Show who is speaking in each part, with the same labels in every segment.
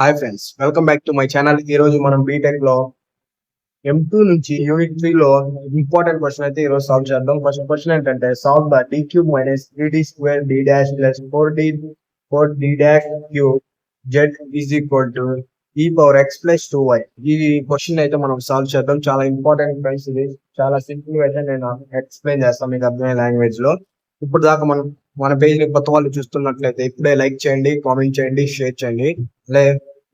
Speaker 1: Hi friends, welcome back to my channel. ఈ రోజు మనం బీటెక్ లో M2 నుంచి యూనిట్ 3 లో ఇంపార్టెంట్ క్వశ్చన్ అయితే ఈ రోజు సాల్వ్ చేద్దాం. ఫస్ట్ క్వశ్చన్ ఏంటంటే solve the d cube minus 3d square d dash plus 4d dash cube z is equal to e power x plus 2y. ఈ క్వశ్చన్ అయితే మనం సాల్వ్ చేద్దాం. చాలా ఇంపార్టెంట్ ఫ్రెండ్స్, ఇది చాలా సింపుల్ అయితే నేను ఎక్స్ప్లెయిన్ చేస్తాను మీకు అర్థమయ్యే లాంగ్వేజ్ లో. ఇప్పుడు దాకా మన పేజ్ ని కొత్త వాళ్ళు చూస్తున్నట్లయితే ఇప్పుడే లైక్ చేయండి, కామెంట్ చేయండి, షేర్ చేయండి.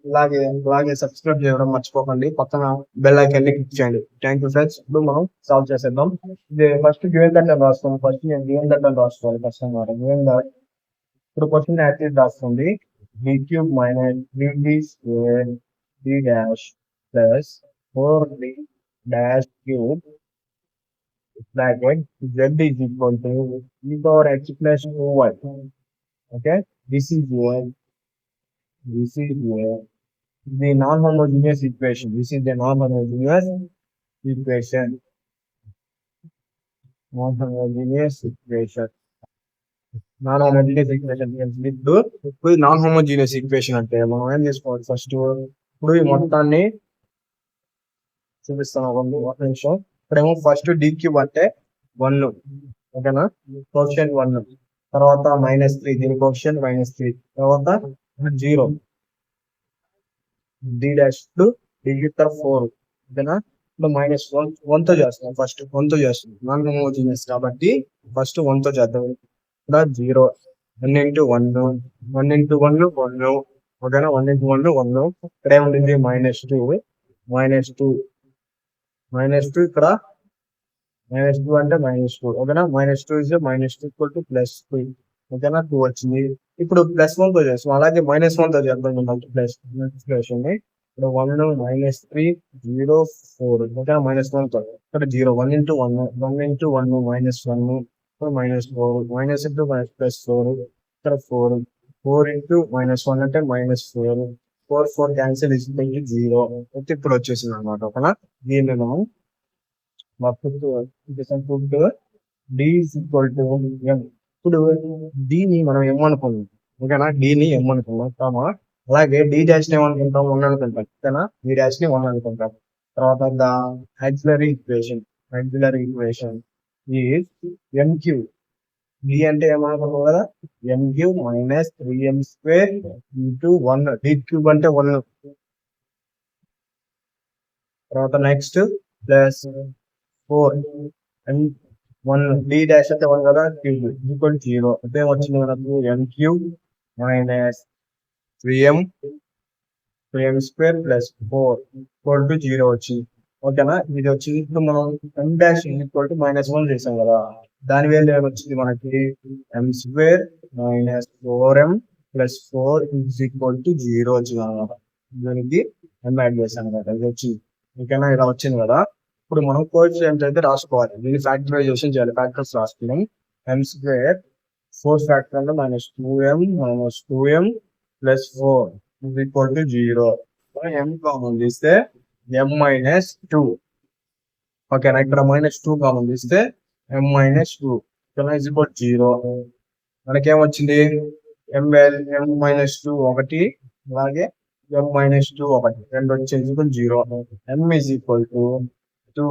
Speaker 1: ఇలాగే సబ్స్క్రైబ్ చేయడం మర్చిపోకండి. పక్కన బెల్ ఐకాన్ ని క్లిక్ చేయండి. Thank you friends. ఇప్పుడు మనం సాల్వ్ చేసేద్దాం. ఇది ఫస్ట్ గివెన్ దట్ అని రాస్తాం. ఫస్ట్ నేను గివెన్ దట్ అని రాసుకోవాలి ఫస్ట్ అన్నమాట. గివెన్ దట్ ఇప్పుడు క్వశ్చన్ యాక్టివ్ రాస్తుంది. d cube minus 3d square d dash plus 4d dash cube bracket z is equal to e power x plus 2y. Okay, this is the non-homogeneous equation. This is the non-homogeneous equation. Non-homogeneous equation ఇప్పుడు non homogeneous equation అంటే మనం ఏం చేసుకోవాలి? First ఇప్పుడు ఈ మొత్తాన్ని చూపిస్తాను ఒక నిమిషం. ఇప్పుడేమో ఫస్ట్ d క్యూబ్ అంటే 1, ఓకేనా, కోఎఫిషియంట్ 1. తర్వాత -3, దీని కోఎఫిషియంట్ -3. తర్వాత 0 d dash to d cube 4, ఓకేనా. ఇప్పుడు -1 తో చేస్తున్నాం. ఫస్ట్ 1 తో చేస్తున్నాం, నాన్ హోమోజీనియస్ కాబట్టి ఫస్ట్ 1 తో చేద్దాం. ఇక్కడ 0, 1 into 1, 1 into 1 1, ఓకేనా. 1 into 1 1. ఇక్కడ ఏముంటుంది? -2 ఇక్కడ -2 అంటే -2, ఓకేనా. -2 is -2 equal to +2, ఓకేనా. 2 వచ్చింది. ఇప్పుడు +1 తో చేస్తాం. అలాగే -1 తో చేద్దాం మల్టిప్లికేషన్ ని. ఇప్పుడు 1 -3 0 4, ఓకేనా. -1 తో ఇక్కడ 0, 1 into 1 -1, -1 -4 -into +4 ఇక్కడ 4 into -1 అంటే -4, 4 క్యాన్సిల్ ఇస్ 0. ఇప్పుడు వచ్చేసింది అనమాట, ఓకేనా. దీన్ని మనం d is equal to m. ఇప్పుడు d ని మనం m అనుకున్నాం, ఓకేనా. d ని m అనుకున్నాం, అలాగే d డాష్ ని ఏమనుకుంటాం? 1 అనుకుంటాం, ఓకేనా. d డాష్ ని 1 అనుకుంటాం. తర్వాత the auxiliary equation is m cube. d అంటే ఏమనుకున్నాం కదా, m cube minus 3m square into 1. d cube అంటే 1. తర్వాత next plus 4 and 1, d dash అంటే 1 కదా, క్యూబ్ ఈక్వల్ 0. అంటే వచ్చింది మనకు m cube minus 3m square plus 4 equal to 0 వచ్చింది, ఓకేనా. ఇది వచ్చింది. ఇప్పుడు మనం m డాష్ ఈక్వల్ టు -1 చేసాం కదా, దాని వేలు ఏమొచ్చింది మనకి? m square minus 4m plus 4 is equal to 0 వచ్చింది అనమాట. దానికి m యాడ్ చేసాం కదా, ఇది వచ్చింది, ఓకేనా. ఇలా వచ్చింది కదా. ఇప్పుడు మనం కోఎఫిషియంట్ అయితే రాసుకోవాలి. దీన్ని ఫ్యాక్టరైజేషన్ చేయాలి. ఫ్యాక్టర్స్ రాసుకున్నాం. m స్క్వేర్ 4 ఫ్యాక్టర్ అంటే -2m plus 4 is equal to 0. m common తీస్తే m -2, ఓకేనా. ఇక్కడ -2 కామన్ తీస్తే m -2, ఓకేనా, ఈజ్ ఈక్వల్ 0. మనకేమొచ్చింది? m -2 1, అలాగే m -2 1, 2 వచ్చేసి 0. m ఈజ్ ఈక్వల్ టు 2,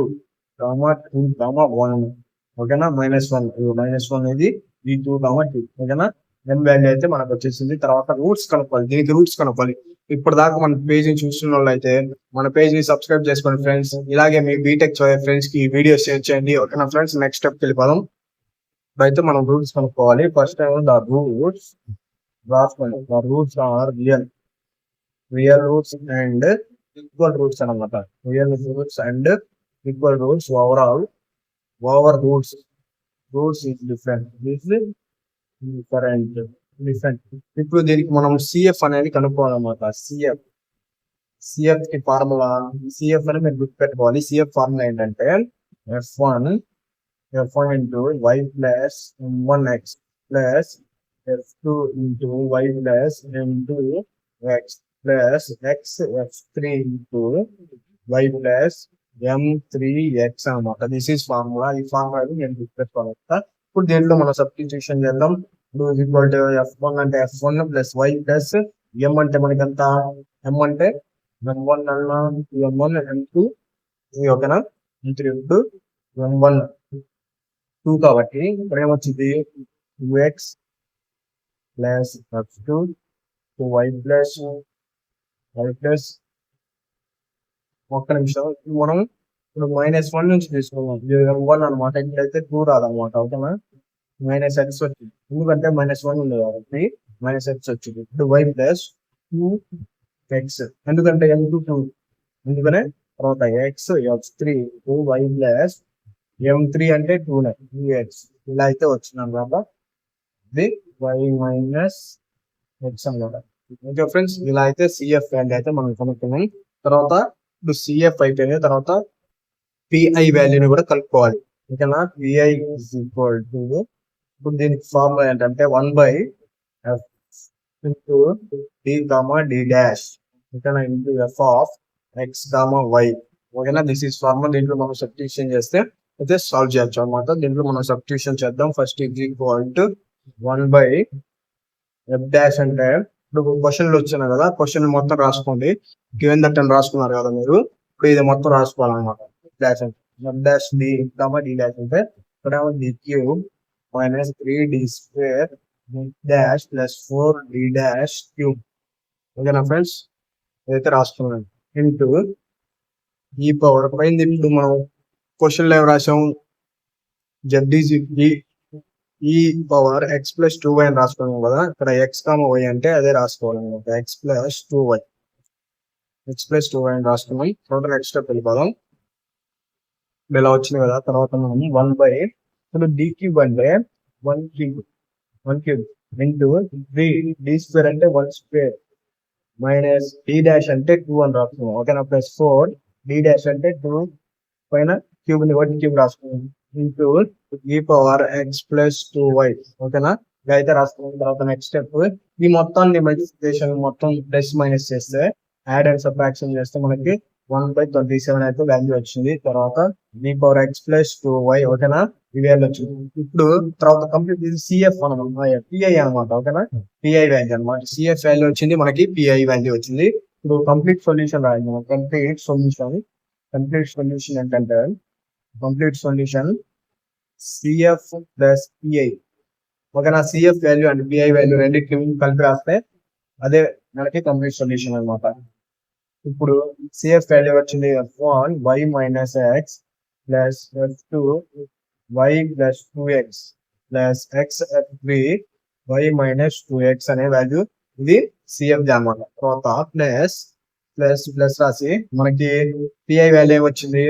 Speaker 1: 1, ఓకేనా. -1 ఇది ఈ 2, 2, ఓకేనా. m వాల్యూ అయితే మనకు వచ్చేసింది. తర్వాత రూట్స్ కనుక్కోవాలి. దీనికి రూట్స్ కనుక్కోవాలి. ఇప్పుడు దాకా మన పేజ్ ని చూస్తున్న వాళ్ళు అయితే మన పేజ్ ని సబ్స్క్రైబ్ చేసుకోండి ఫ్రెండ్స్. ఇలాగే మీ బీటెక్ చదివే ఫ్రెండ్స్ కి ఈ వీడియో షేర్ చేయండి, ఓకేనా ఫ్రెండ్స్. నెక్స్ట్ స్టెప్ వెళ్ళిపోదాం. అయితే మనం రూట్స్ కనుక్కోవాలి. ఫస్ట్ టైం ద రూట్స్ రాసుకోండి. The roots are real roots and equal roots అనమాట. Real roots and equal roots. Over roots is different. ఇప్పుడు దీనికి మనం సిఎఫ్ అనేది కనుక్కోవాలన్నమాట. సిఎఫ్ కి ఫార్ములా, సిఎఫ్ అని మీరు గుర్తుపెట్టుకోవాలి. సిఎఫ్ ఫార్ములా ఏంటంటే f1 into y plus m1x plus f2 into y plus m2x plus f3 into y plus m3x అనమాట. This is formula. ఈ ఫార్ములా నేను గుర్తుపెట్టుకోవాలి. ఇప్పుడు దీంట్లో మనం సబ్స్టిట్యూషన్ చేద్దాం. f1 అంటే f1 plus y plus m అంటే మనకి ఎంత m అంటే m1 అన్నా m1 m2 ఇది ఓకేనా m3 ఇంటూ m1 2 కాబట్టి ఇక్కడ ఏమొచ్చింది 2x plus f2 2y plus y plus ఒక్క నిమిషం మనం ఇప్పుడు -1 నుంచి తీసుకున్నాం m1 అనమాట ఇట్లయితే 2 రాదనమాట ఓకేనా మైనస్ ఎక్స్ వచ్చింది ఎందుకంటే -1 ఉంది కాబట్టి -x వచ్చింది ఇప్పుడు y ప్లస్ 2x ఎందుకంటే m2 2 ఎందుకనే తర్వాత x x3 2y plus m3 అంటే 2x ఇలా అయితే వచ్చింది అనమాట ఇది y మైనస్ x అనమాట ఓకే ఫ్రెండ్స్ ఇలా అయితే సిఎఫ్ వాల్యూ అయితే మనం కనుక్కున్నాం తర్వాత ఇప్పుడు సిఎఫ్ అయిపోయింది తర్వాత పిఐ వాల్యూని కూడా కలుపుకోవాలి ఓకేనా పిఐ ఇస్ ఈక్వల్ టు ఇప్పుడు దీనికి ఫార్ములా ఏంటంటే 1/f into D comma D dash ఓకేనా into F of X comma Y ఓకేనా దిస్ ఈస్ ఫార్ములా దీంట్లో మనం సబ్స్టిట్యూషన్ చేస్తే అయితే సాల్వ్ చేయొచ్చు అనమాట దీంట్లో మనం సబ్స్టిట్యూషన్ చేద్దాం first is equal to 1/f dash అంటే ఇప్పుడు క్వశ్చన్లు వచ్చినాయి కదా క్వశ్చన్ మొత్తం రాసుకోండి గివెన్ దట్ అని రాసుకున్నారు కదా మీరు ఇప్పుడు ఇది మొత్తం రాసుకోవాలన్నమాట డాష్ అంటే f dash d comma D dash అంటే ఇక్కడ d cube minus 3d square dash plus 4d dash cube ఓకేనా ఫ్రెండ్స్ ఇదైతే రాసుకున్నాను ఇంటూ ఈ పవర్ పోయింది ఇప్పుడు మనం క్వశ్చన్లో ఏం రాసాం జెడ్ ఈ పవర్ ఎక్స్ ప్లస్ 2y అని రాసుకున్నాం కదా ఇక్కడ ఎక్స్ కామ వై అంటే అదే రాసుకోవాలన్నమాట ఎక్స్ ప్లస్ 2y అని రాసుకున్నాం తర్వాత నెక్స్ట్ స్టెప్ వెళ్ళిపోదాం ఇలా వచ్చింది కదా తర్వాత మనం 1/, ఇప్పుడు d క్యూబ్ అంటే 1 క్యూబ్ ఇంటూ 3d స్క్వేర్ అంటే 1 స్క్వేర్ మైనస్ d డాష్ అంటే 2 అని రాసుకున్నాం ఓకేనా ప్లస్ 4d డాష్ అంటే 2 పైన క్యూబ్ ని 1 క్యూబ్ రాసుకున్నాం ఇంటూ ఈ పవర్ ఎక్స్ ప్లస్ 2y ఓకేనా ఇలా అయితే రాసుకున్నాం తర్వాత నెక్స్ట్ స్టెప్ ఈ మొత్తాన్ని మల్టిప్లికేషన్ మొత్తం ప్లస్ మైనస్ చేస్తే యాడ్ అండ్ సబ్ట్రాక్షన్ చేస్తే మనకి 1/27 అయితే వాల్యూ వచ్చింది తర్వాత d power X plus 2y ఓకేనా ఈ వాల్యూ వచ్చింది ఇప్పుడు తర్వాత కంప్లీట్ సిఎఫ్ అనమాట పిఐ అనమాట ఓకేనా పిఐ వాల్యూ అనమాట సిఎఫ్ వాల్యూ వచ్చింది మనకి పిఐ వాల్యూ వచ్చింది ఇప్పుడు కంప్లీట్ సొల్యూషన్ రాయాలి కంప్లీట్ సొల్యూషన్ ఏంటంటే complete solution CF plus PI ఓకేనా CF value and PI value రెండింటిని కలిపి రాస్తే అదే మనకి కంప్లీట్ సొల్యూషన్ అనమాట ఇప్పుడు సిఎఫ్ వాల్యూ వచ్చింది f1 y minus X plus f2 y plus 2x plus x3 y minus 2x అనే వాల్యూ ఇది సిఎఫ్ అనమాట తర్వాత ప్లస్ ప్లస్ ప్లస్ రాసి మనకి పిఐ వాల్యూ వచ్చింది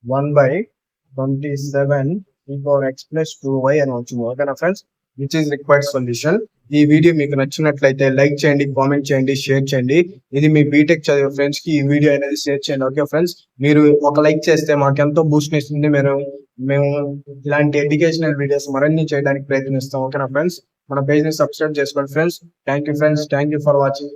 Speaker 1: 1/27 e power x plus 2y అని వచ్చింది ఓకేనా friends which is required solution ఈ వీడియో మీకు నచ్చినట్లయితే లైక్ చేయండి కామెంట్ చేయండి షేర్ చేయండి ఇది మీ బీటెక్ చదివే ఫ్రెండ్స్ కి ఈ వీడియో అనేది షేర్ చేయండి ఓకే ఫ్రెండ్స్ మీరు ఒక లైక్ చేస్తే మాకు ఎంతో బూస్ట్ ఇస్తుంది మేము ఇలాంటి ఎడ్యుకేషనల్ వీడియోస్ మరిన్ని చేయడానికి ప్రయత్నిస్తాం ఓకేనా ఫ్రెండ్స్ మన పేజ్ ని సబ్స్క్రైబ్ చేసుకోండి friends thank you for watching